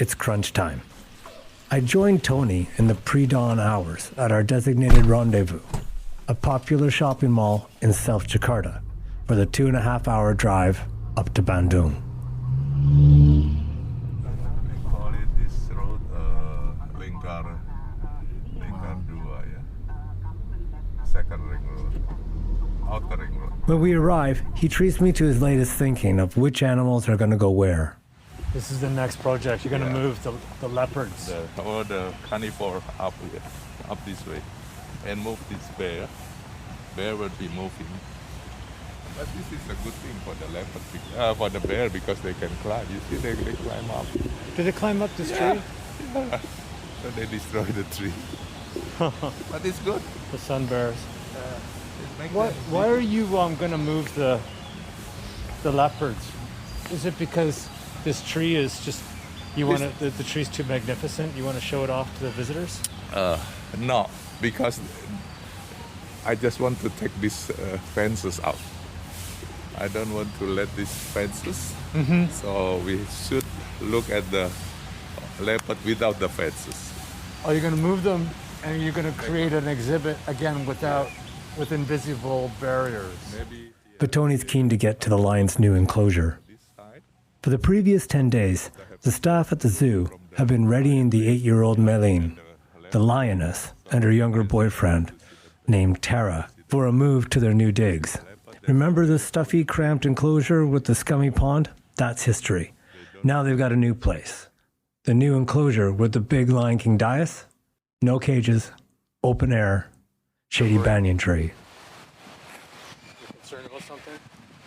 It's crunch time. I joined Tony in the pre-dawn hours at our designated rendezvous, a popular shopping mall in South Jakarta, for the 2.5-hour drive up to Bandung. They call it this road lingkar 2 ya. Second ring road, outer ring road. When we arrive, he treats me to his latest thinking of which animals are going to go where. This is the next project. You're going to move the leopards. The carnivore up here, up this way, and move this bear. Bear will be moving. But this is a good thing for the leopard, for the bear, because they can climb. You see, they climb up. Did it climb up this tree? Yeah. So they destroy the tree. But it's good. The sun bears. Why are you going to move the leopards? Is it because this tree is just, the tree's too magnificent? You want to show it off to the visitors? No, because I just want to take these fences out. I don't want to let these fences. So we should look at the leopard without the fences. Oh, you're going to move them and you're going to create an exhibit again with invisible barriers. But Tony's keen to get to the lion's new enclosure. For the previous 10 days, the staff at the zoo have been readying the 8-year-old Melin, the lioness, and her younger boyfriend, named Tera, for a move to their new digs. Remember the stuffy, cramped enclosure with the scummy pond? That's history. Now they've got a new place. The new enclosure with the big Lion King dais, no cages, open air, shady banyan tree. You concerned about something?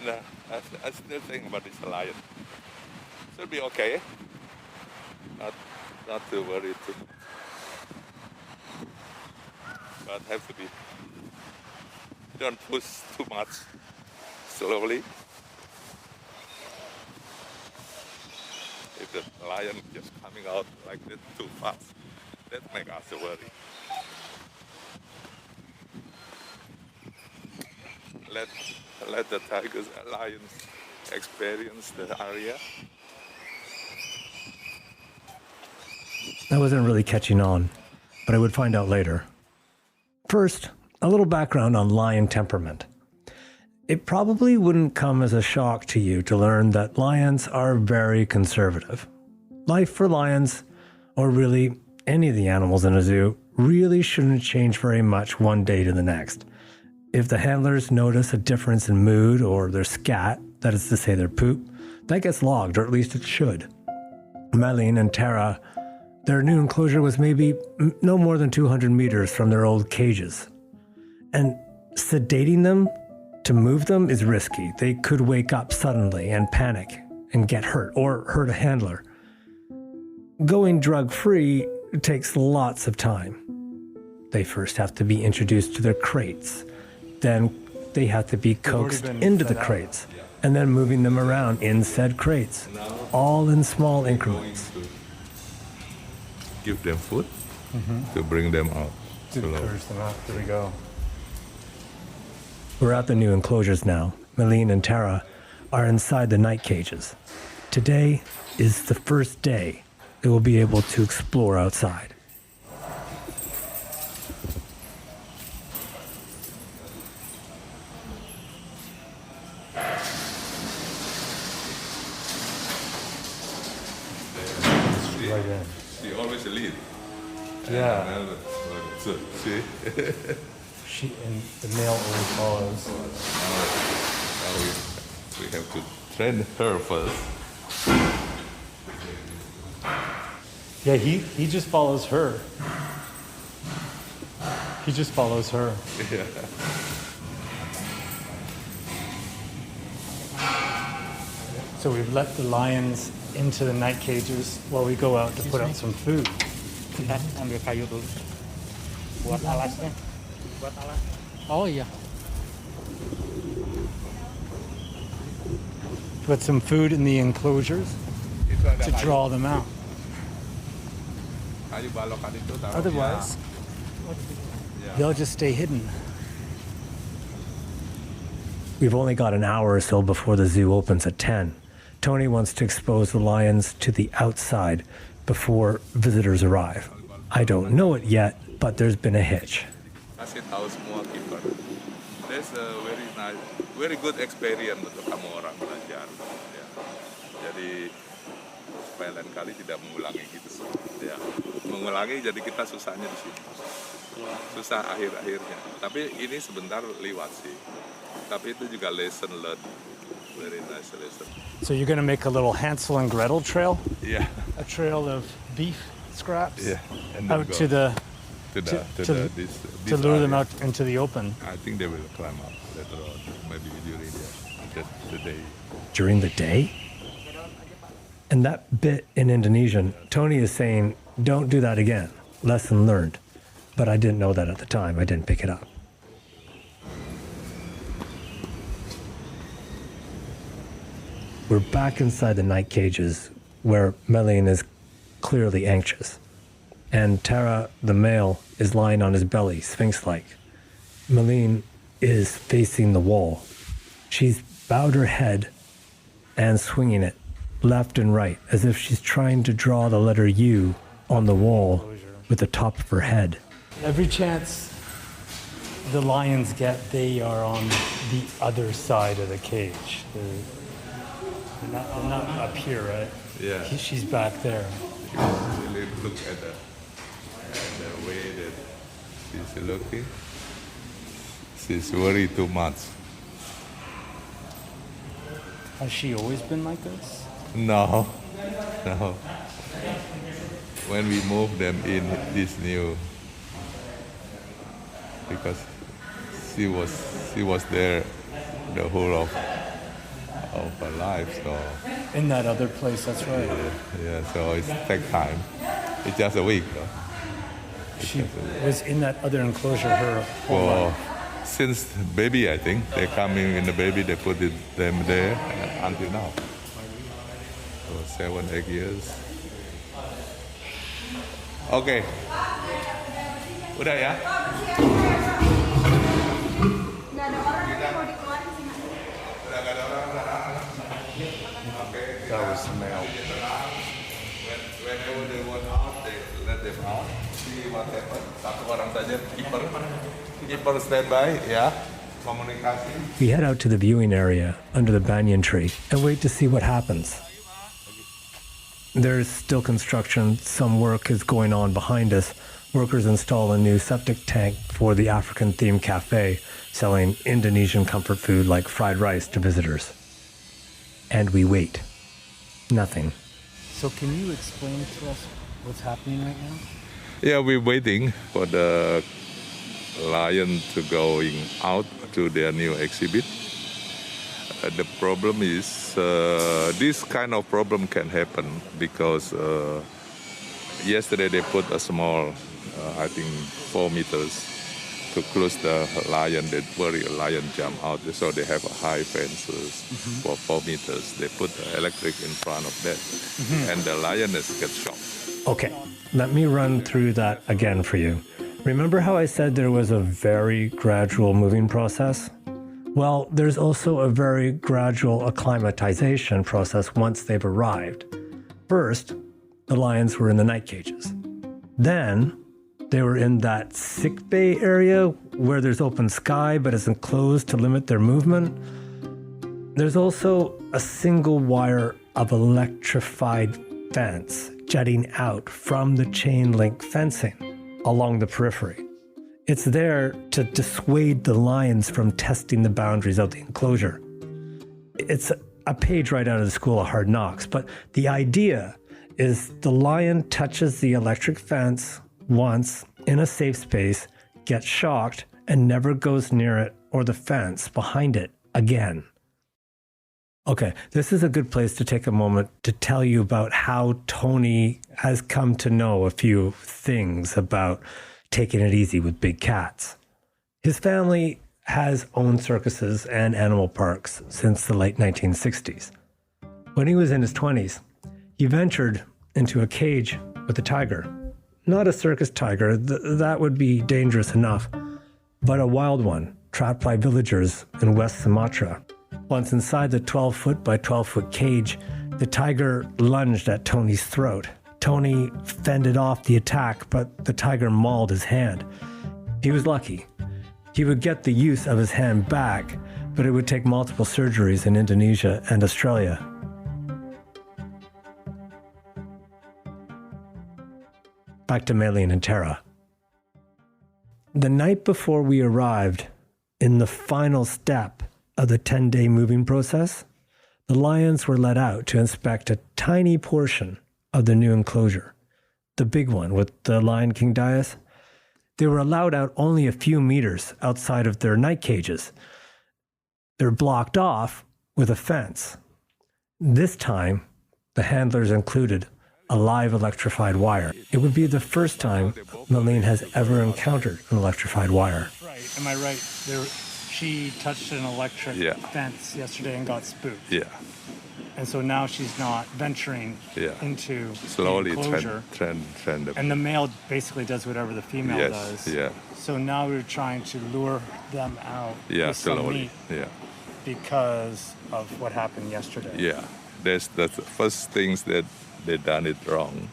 No, I still think about this lion. Should be okay. Not too worried too. But have to be. Don't push too much. Slowly. If the lion just coming out like that too fast, that makes us worry. Let the tigers and lions experience the area. I wasn't really catching on, but I would find out later. First, a little background on lion temperament. It probably wouldn't come as a shock to you to learn that lions are very conservative. Life for lions, or really any of the animals in a zoo, really shouldn't change very much one day to the next. If the handlers notice a difference in mood or their scat, that is to say their poop, that gets logged, or at least it should. Melin and Tera, their new enclosure was maybe no more than 200 meters from their old cages. And sedating them to move them is risky. They could wake up suddenly and panic and get hurt or hurt a handler. Going drug-free takes lots of time. They first have to be introduced to their crates. Then they have to be coaxed into the crates and then moving them around in said crates, all in small increments. Give them food to bring them out. To encourage them out. There we go. We're at the new enclosures now. Melin and Tera are inside the night cages. Today is the first day they will be able to explore outside. Right in. She always lead. Yeah. See? She and the male always follows. Now we have to train her first. Yeah, he just follows her. He just follows her. Yeah. So we've let the lions into the night cages while we go out to put out some food. Bentar, ambil kayu dulu. Buat alasnya. Buat alas. Oh iya. Put some food in the enclosures to draw them out. Otherwise, they'll just stay hidden. We've only got an hour or so before the zoo opens at 10. Tony wants to expose the lions to the outside before visitors arrive. I don't know it yet, but there's been a hitch. Kasih tahu semua keeper. That's a very nice, very good experience untuk kamu orang belajar. Ya. Jadi supaya lain kali tidak mengulangi gitu. Ya. Mengulangi jadi kita susahnya di sini. Susah akhir-akhirnya. Tapi ini sebentar lewat sih. Tapi itu juga lesson learned. Very nice lesson. So you're gonna make a little Hansel and Gretel trail? Yeah. A trail of beef scraps? Yeah. And then Out go to the this lure them area. out into the open. I think they will climb up later on, maybe during the day. During the day? And that bit in Indonesian, Tony is saying, don't do that again. Lesson learned. But I didn't know that at the time. I didn't pick it up. We're back inside the night cages where Melin is clearly anxious. And Tera, the male, is lying on his belly, sphinx-like. Melin is facing the wall. She's bowed her head and swinging it left and right as if she's trying to draw the letter U on the wall with the top of her head. Every chance the lions get, they are on the other side of the cage. They're not up here, right? Yeah. She's back there. Really look at the way that she's looking. She's worried too much. Has she always been like this? No. When we move them in this new, because she was there the whole of her life, so In that other place, that's right. yeah. So it takes time. It's just a week, though. She was in that other enclosure her whole For life. since baby, I think they come in the baby, they put them there until now. So 7-8 years. Okay. Udah ya? Nggak ada orang yang mau dikeluarin sih, Mas. Udah nggak ada orang. Okay. That was the male. Whenever they want out, they let them out. See what happens. Satu orang saja, keeper standby, ya. Komunikasi. We head out to the viewing area under the banyan tree and wait to see what happens. There's still construction. Some work is going on behind us. Workers install a new septic tank for the African-themed cafe, selling Indonesian comfort food like fried rice to visitors. And we wait. Nothing. So can you explain to us what's happening right now? Yeah, we're waiting for the lion to going out to their new exhibit. The problem is this kind of problem can happen because yesterday they put a small, I think 4 meters to close the lion. They worry a lion jump out, so they have a high fences for 4 meters. They put the electric in front of that, and the lioness gets shocked. Okay, let me run through that again for you. Remember how I said there was a very gradual moving process? Well, there's also a very gradual acclimatization process once they've arrived. First, the lions were in the night cages. Then, they were in that sick bay area where there's open sky but is enclosed to limit their movement. There's also a single wire of electrified fence jutting out from the chain link fencing along the periphery. It's there to dissuade the lions from testing the boundaries of the enclosure. It's a page right out of the School of Hard Knocks, but the idea is the lion touches the electric fence once in a safe space, gets shocked, and never goes near it or the fence behind it again. Okay, this is a good place to take a moment to tell you about how Tony has come to know a few things about taking it easy with big cats. His family has owned circuses and animal parks since the late 1960s. When he was in his 20s, he ventured into a cage with a tiger. Not a circus tiger, that would be dangerous enough, but a wild one trapped by villagers in West Sumatra. Once inside the 12-foot by 12-foot cage, the tiger lunged at Tony's throat, Tony fended off the attack, but the tiger mauled his hand. He was lucky. He would get the use of his hand back, but it would take multiple surgeries in Indonesia and Australia. Back to Melin and Tera. The night before we arrived, in the final step of the 10-day moving process, the lions were let out to inspect a tiny portion of the new enclosure, the big one with the Lion King dais. They were allowed out only a few meters outside of their night cages. They're blocked off with a fence. This time, the handlers included a live electrified wire. It would be the first time Melin has ever encountered an electrified wire. Right, am I right? She touched an electric fence yesterday and got spooked. Yeah. And so now she's not venturing into Slowly the enclosure. trend. And the male basically does whatever the female does. Yeah. So now we're trying to lure them out with some slowly. meat because of what happened yesterday. Yeah. That's the first things that they done it wrong.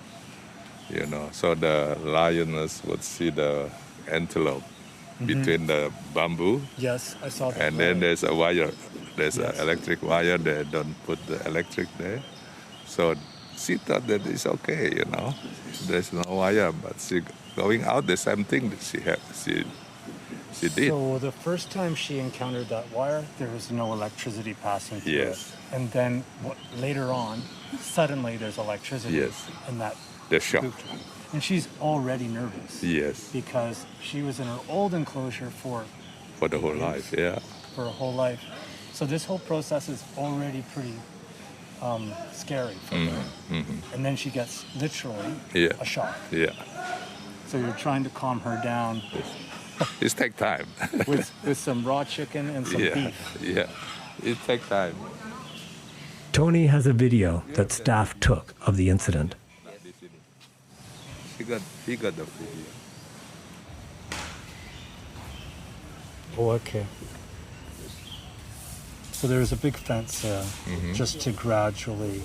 You know, so the lioness would see the antelope between the bamboo. Yes, I saw that. And then there's a wire. There's an electric wire. They don't put the electric there. So she thought that it's okay, you know. There's no wire, but she going out the same thing that she did. So the first time she encountered that wire, there was no electricity passing through it. And then later on, suddenly there's electricity. Yes. And that The shock. spooked her. And she's already nervous. Yes. Because she was in her old enclosure for For the whole life, for her whole life. So this whole process is already pretty scary for her. And then she gets literally a shock. Yeah. So you're trying to calm her down It takes time. with some raw chicken and some beef. Yeah. It takes time. Tony has a video that staff took of the incident. He got the video. Oh, okay. So there's a big fence there, just to gradually.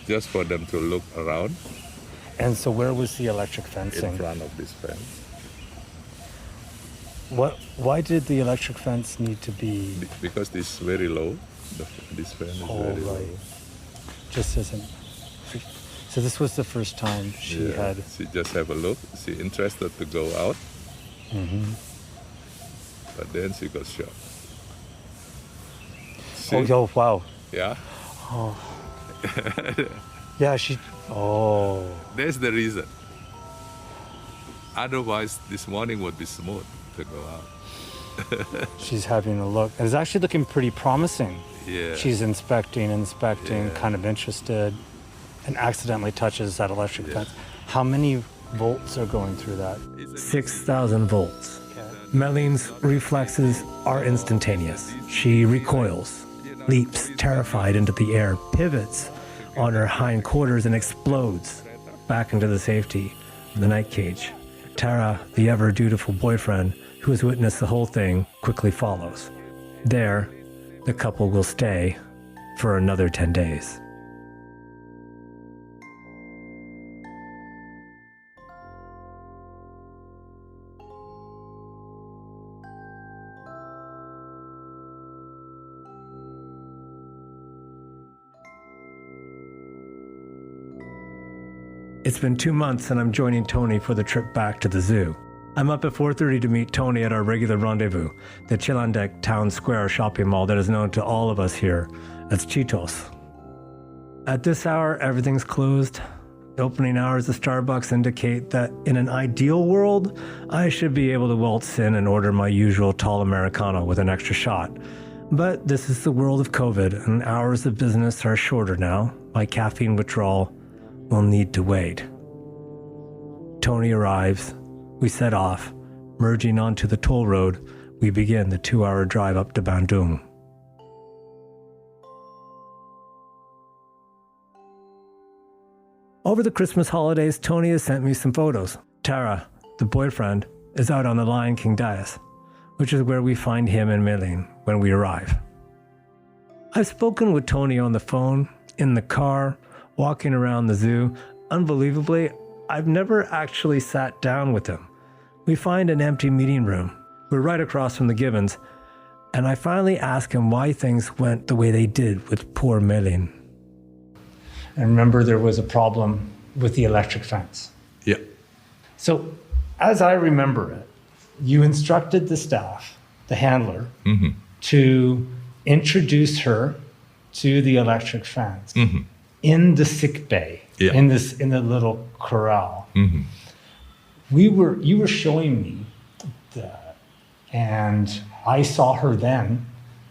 Just for them to look around And so where was the electric fencing? in front of this fence. Why did the electric fence need to be? Because it's very low. This fence is very low. Just isn't. So this was the first time she had. She just have a look. She interested to go out. But then she got shocked. Oh, wow. Yeah. Yeah, she. Oh. That's the reason. Otherwise, this morning would be smooth to go out. She's having a look. It's actually looking pretty promising. Yeah. She's inspecting, kind of interested, and accidentally touches that electric fence. How many volts are going through that? 6,000 volts. Melin's reflexes are instantaneous. She recoils, leaps terrified into the air, pivots on her hind quarters, and explodes back into the safety of the night cage. Tera, the ever-dutiful boyfriend who has witnessed the whole thing, quickly follows. There, the couple will stay for another 10 days. It's been 2 months and I'm joining Tony for the trip back to the zoo. I'm up at 4:30 to meet Tony at our regular rendezvous, the Chilandek Town Square shopping mall that is known to all of us here as Cheetos. At this hour, everything's closed. The opening hours of Starbucks indicate that in an ideal world, I should be able to waltz in and order my usual tall Americano with an extra shot. But this is the world of COVID, and hours of business are shorter now. My caffeine withdrawal will need to wait. Tony arrives. We set off. Merging onto the toll road, we begin the 2-hour drive up to Bandung. Over the Christmas holidays, Tony has sent me some photos. Tera, the boyfriend, is out on the Lion King dais, which is where we find him and Melin when we arrive. I've spoken with Tony on the phone, in the car, walking around the zoo. Unbelievably, I've never actually sat down with him. We find an empty meeting room. We're right across from the Gibbons, and I finally ask him why things went the way they did with poor Melin. And remember, there was a problem with the electric fence. Yeah. So, as I remember it, you instructed the staff, the handler, to introduce her to the electric fence in the sick bay, in the little corral. You were showing me that, and I saw her then.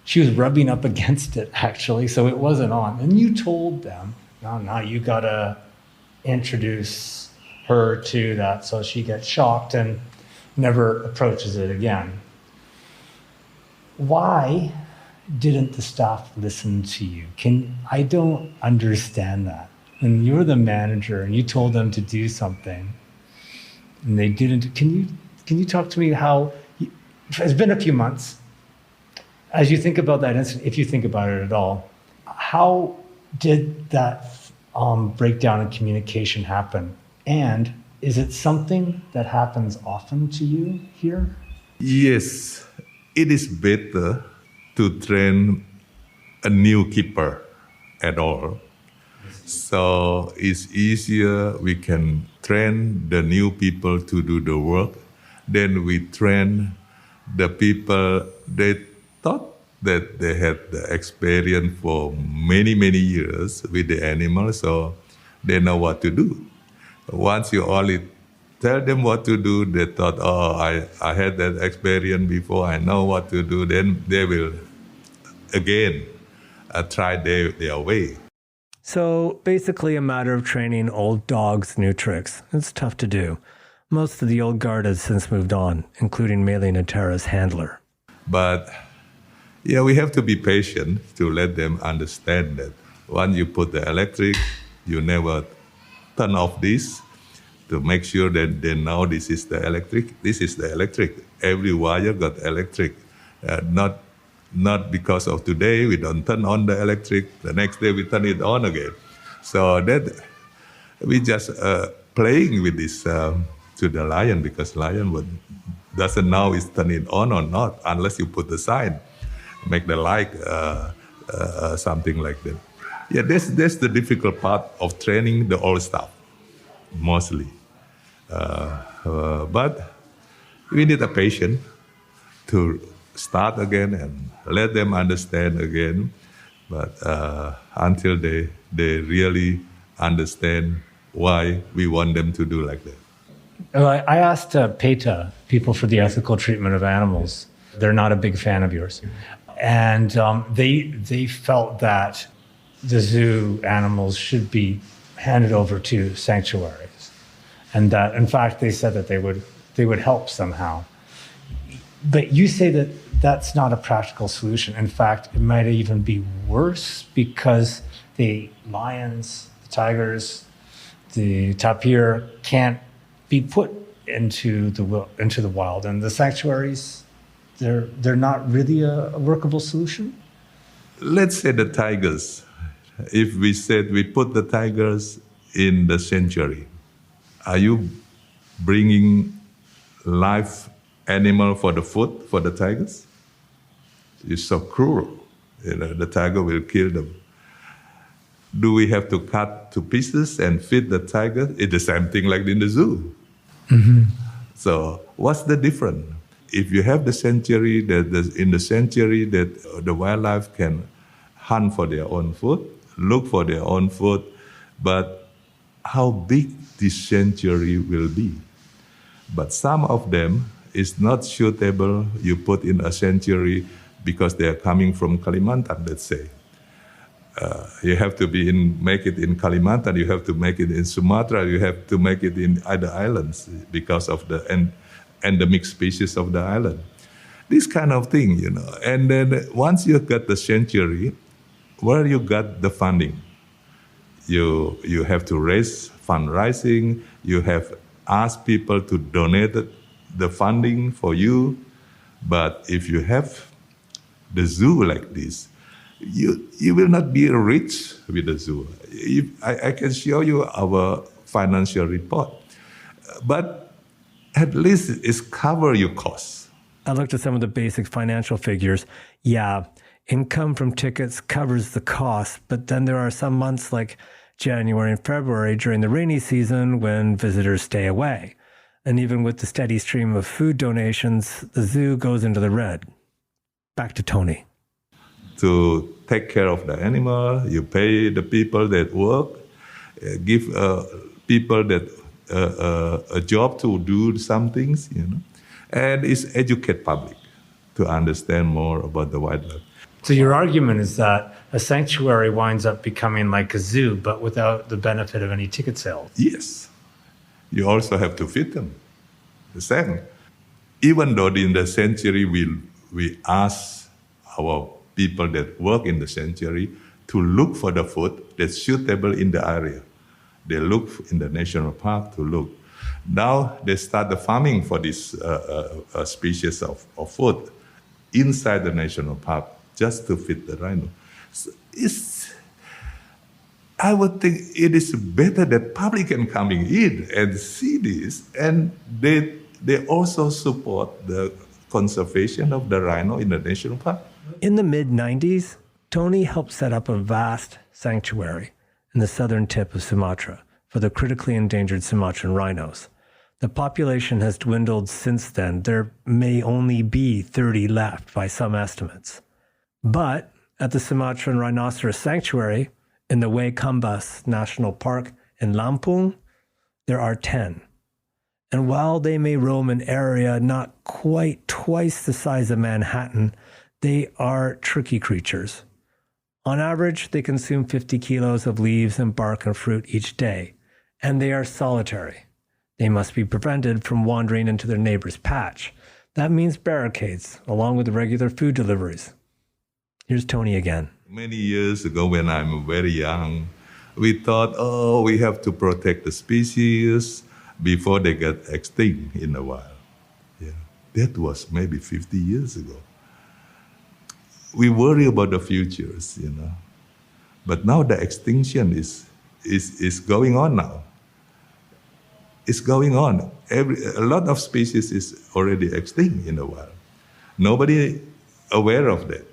She was rubbing up against it, actually, so it wasn't on. And you told them, no, you gotta introduce her to that so she gets shocked and never approaches it again. Why didn't the staff listen to you? I don't understand that. And you're the manager and you told them to do something and they didn't. Can you talk to me how, it's been a few months. As you think about that incident, if you think about it at all, how did that breakdown in communication happen? And is it something that happens often to you here? Yes, it is better to train a new keeper at all. So it's easier, we can train the new people to do the work. Then we train the people, they thought that they had the experience for many, many years with the animals, so they know what to do. Once you only tell them what to do, they thought, I had that experience before, I know what to do, then they will again try their way. So basically a matter of training old dogs new tricks. It's tough to do. Most of the old guard has since moved on, including Melin and Tera's handler. But yeah, we have to be patient to let them understand that once you put the electric, you never turn off this to make sure that they know this is the electric. This is the electric. Every wire got electric. Not because of today, we don't turn on the electric. The next day we turn it on again. So that we just playing with this to the lion, because lion doesn't know it's turning on or not unless you put the sign, make the light, something like that. Yeah, that's the difficult part of training the old staff, mostly. But we need a patient to start again and let them understand again. But until they really understand why we want them to do like that. I asked PETA, People for the Ethical Treatment of Animals. They're not a big fan of yours. And they felt that the zoo animals should be handed over to sanctuaries. And that, in fact, they said that they would help somehow. But you say that that's not a practical solution. In fact, it might even be worse because the lions, the tigers, the tapir can't be put into the wild, and the sanctuaries, they're not really a workable solution. Let's say the tigers. If we said we put the tigers in the sanctuary, are you bringing live animal for the food for the tigers? It's so cruel. The tiger will kill them. Do we have to cut to pieces and feed the tiger? It's the same thing like in the zoo. So what's the difference? If you have the sanctuary, in the sanctuary that the wildlife can hunt for their own food, look for their own food, but how big this sanctuary will be. But some of them is not suitable. You put in a sanctuary because they are coming from Kalimantan, let's say. You have to make it in Kalimantan, you have to make it in Sumatra, you have to make it in other islands because of the endemic species of the island. This kind of thing, And then once you got the sanctuary, where you got the funding? You have to raise fundraising, you have asked people to donate the funding for you. But if you have the zoo like this, you will not be rich with the zoo. I can show you our financial report. But at least it's cover your costs. I looked at some of the basic financial figures. Yeah, income from tickets covers the cost, but then there are some months like January and February during the rainy season when visitors stay away. And even with the steady stream of food donations, the zoo goes into the red. Back to Tony. To take care of the animal, you pay the people that work, give people that a job to do some things, and it's educate public to understand more about the wildlife. So your argument is that a sanctuary winds up becoming like a zoo, but without the benefit of any ticket sales. Yes, you also have to feed them. The same. Even though in the sanctuary we ask our people that work in the sanctuary to look for the food that's suitable in the area. They look in the national park to look. Now they start the farming for this species of food inside the national park just to feed the rhino. So I would think it is better that public can coming in and see this, and they also support the conservation of the rhino in the national park. In the mid-90s, Tony helped set up a vast sanctuary in the southern tip of Sumatra for the critically endangered Sumatran rhinos. The population has dwindled since then. There may only be 30 left by some estimates. But at the Sumatran Rhinoceros Sanctuary in the Waikambas National Park in Lampung, there are 10. And while they may roam an area not quite twice the size of Manhattan, they are tricky creatures. On average, they consume 50 kilos of leaves and bark and fruit each day, and they are solitary. They must be prevented from wandering into their neighbor's patch. That means barricades, along with regular food deliveries. Here's Tony again. Many years ago, when I'm very young, we thought, we have to protect the species before they get extinct in the wild. Yeah, that was maybe 50 years ago. We worry about the futures, But now the extinction is going on now. It's going on. A lot of species is already extinct in the wild. Nobody aware of that,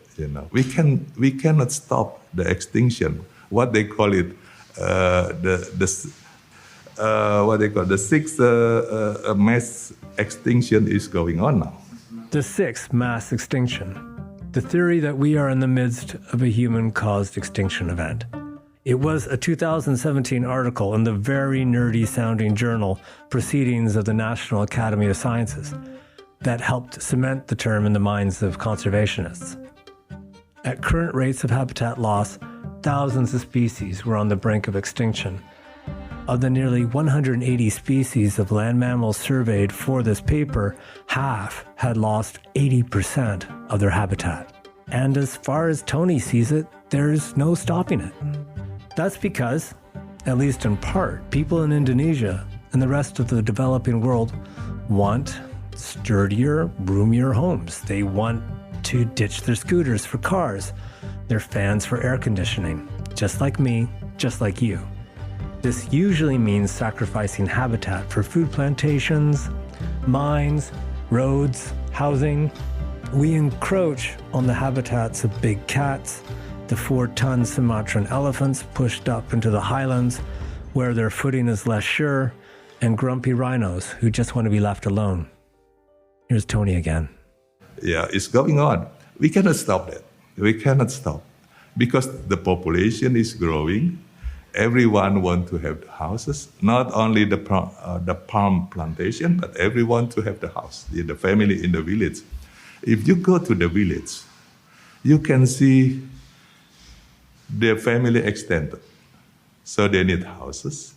We cannot stop the extinction. What they call it, the sixth mass extinction is going on now. The sixth mass extinction. The theory that we are in the midst of a human-caused extinction event. It was a 2017 article in the very nerdy-sounding journal Proceedings of the National Academy of Sciences that helped cement the term in the minds of conservationists. At current rates of habitat loss, thousands of species were on the brink of extinction. Of the nearly 180 species of land mammals surveyed for this paper, half had lost 80% of their habitat. And as far as Tony sees it, there's no stopping it. That's because, at least in part, people in Indonesia and the rest of the developing world want sturdier, roomier homes. They want to ditch their scooters for cars, their fans for air conditioning, just like me, just like you. This usually means sacrificing habitat for food plantations, mines, roads, housing. We encroach on the habitats of big cats, the 4-ton Sumatran elephants pushed up into the highlands where their footing is less sure, and grumpy rhinos who just want to be left alone. Here's Tony again. Yeah, it's going on. We cannot stop that. We cannot stop because the population is growing. Everyone wants to have the houses, not only the palm plantation, but everyone to have the house, the family in the village. If you go to the village, you can see their family extended. So they need houses,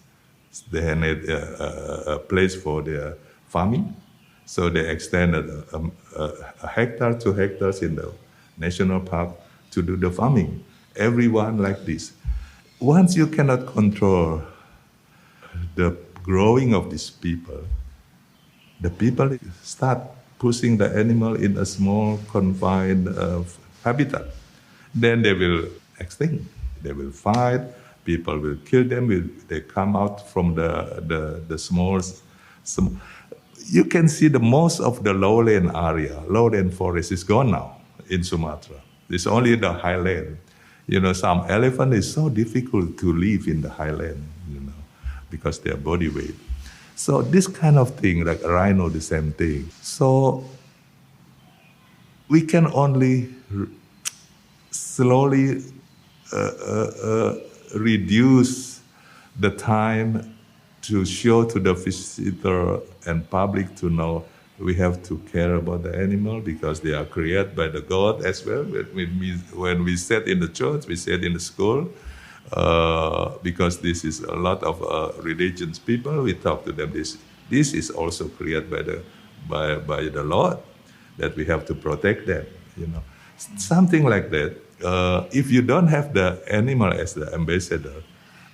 they need a place for their farming. So they extended a hectare, 2 hectares in the national park to do the farming. Everyone like this. Once you cannot control the growing of these people, the people start pushing the animal in a small confined habitat. Then they will extinct. They will fight. people will kill them. They come out from the small. You can see the most of the lowland area, lowland forest is gone now in Sumatra. It's only the highland. Some elephant is so difficult to live in the highland, because their body weight. So this kind of thing, like rhino, the same thing. So we can only slowly reduce the time to show to the visitor and public to know we have to care about the animal because they are created by the God as well. When we said in the church, we said in the school, because this is a lot of religions people, we talk to them. This is also created by the Lord, that we have to protect them. Something like that. If you don't have the animal as the ambassador,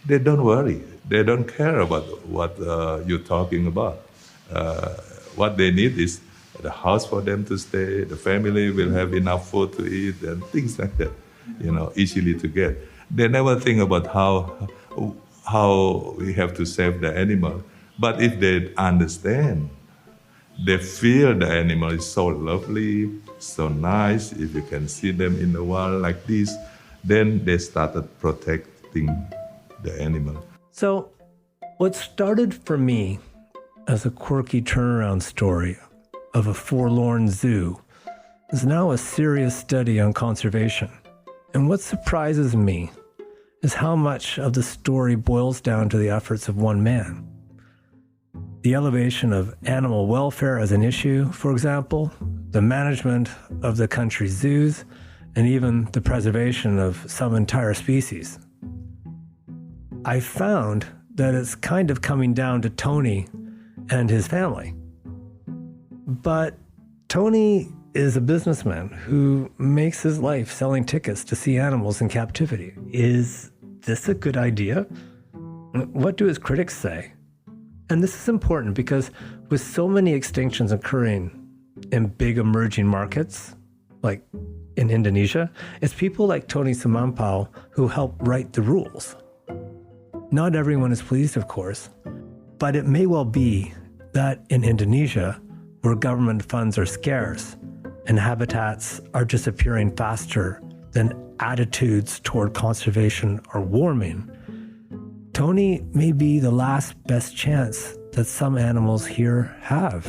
they don't worry. They don't care about what you're talking about. What they need is the house for them to stay. The family will have enough food to eat and things like that. Easily to get. They never think about how we have to save the animal. But if they understand, they feel the animal is so lovely, so nice. If you can see them in the wild like this, then they started protecting the animal. So, what started for me as a quirky turnaround story of a forlorn zoo is now a serious study on conservation. And what surprises me is how much of the story boils down to the efforts of one man. The elevation of animal welfare as an issue, for example, the management of the country's zoos, and even the preservation of some entire species. I found that it's kind of coming down to Tony and his family. But Tony is a businessman who makes his life selling tickets to see animals in captivity. Is this a good idea? What do his critics say? And this is important because with so many extinctions occurring in big emerging markets, like in Indonesia, it's people like Tony Sumampau who help write the rules. Not everyone is pleased, of course, but it may well be that in Indonesia, where government funds are scarce and habitats are disappearing faster than attitudes toward conservation are warming, Tony may be the last best chance that some animals here have.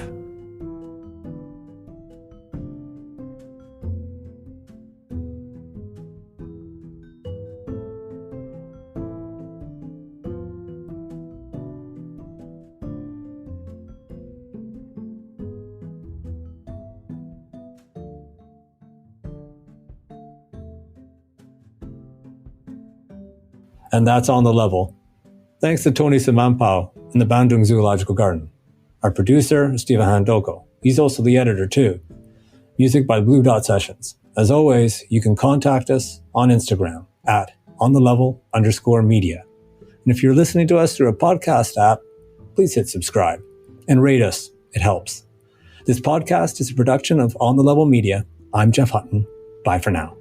And that's On the Level. Thanks to Tony Sumampau in the Bandung Zoological Garden. Our producer is Stephen Handoko. He's also the editor too. Music by Blue Dot Sessions. As always, you can contact us on Instagram at onthelevel_media. And if you're listening to us through a podcast app, please hit subscribe and rate us. It helps. This podcast is a production of On the Level Media. I'm Jeff Hutton. Bye for now.